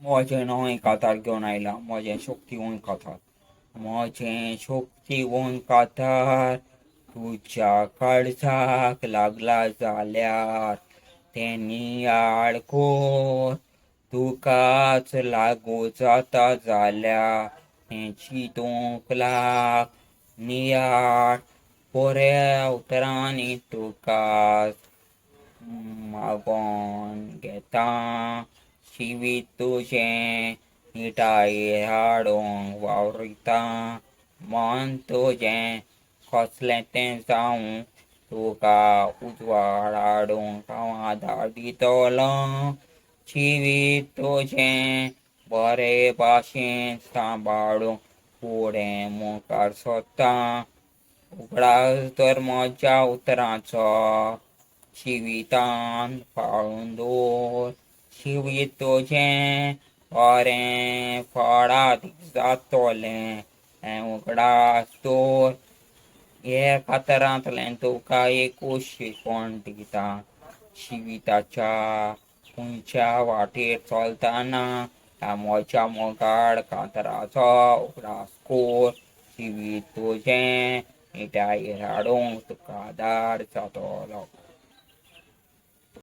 म्हजें नवें कातार घेवन आयला म्हजें शक्तिवंत कातार. म्हजें शक्तिवंत कातार तुज्या काळजाक लागला जाल्यार तेनी आड कोर. तुकाच लागू जाता जाल्यार तें चिंतूंक लाग. नियाळ बऱ्या उतरांनी तुकाच मागोन घेता. जिवीत तुजें मिठायेर हाडूंक वावुरता. मन तुजें कसलें तें जावं तुका उजवाड हाडूंक हांव धाडितलो. जिवीत तुजें बरे भाशेन सांबाळूंक फुडें मुखार सरता. उगडास तर म्हज्या उतरांचो जिवितांत पाळून दवर. जिवीत तुजें बरें फळादीक जातलें हें उगडास दवर. हे कातरांतल्यान तुका एकूच शिकवण दिता. जिविताच्या खंयच्या वाटेर चलतना ह्या म्हज्या मोगाळ कातराचो उगडास कर. जिवीत तुजें मिठायेर हाडूंक तुका आदार जातलो.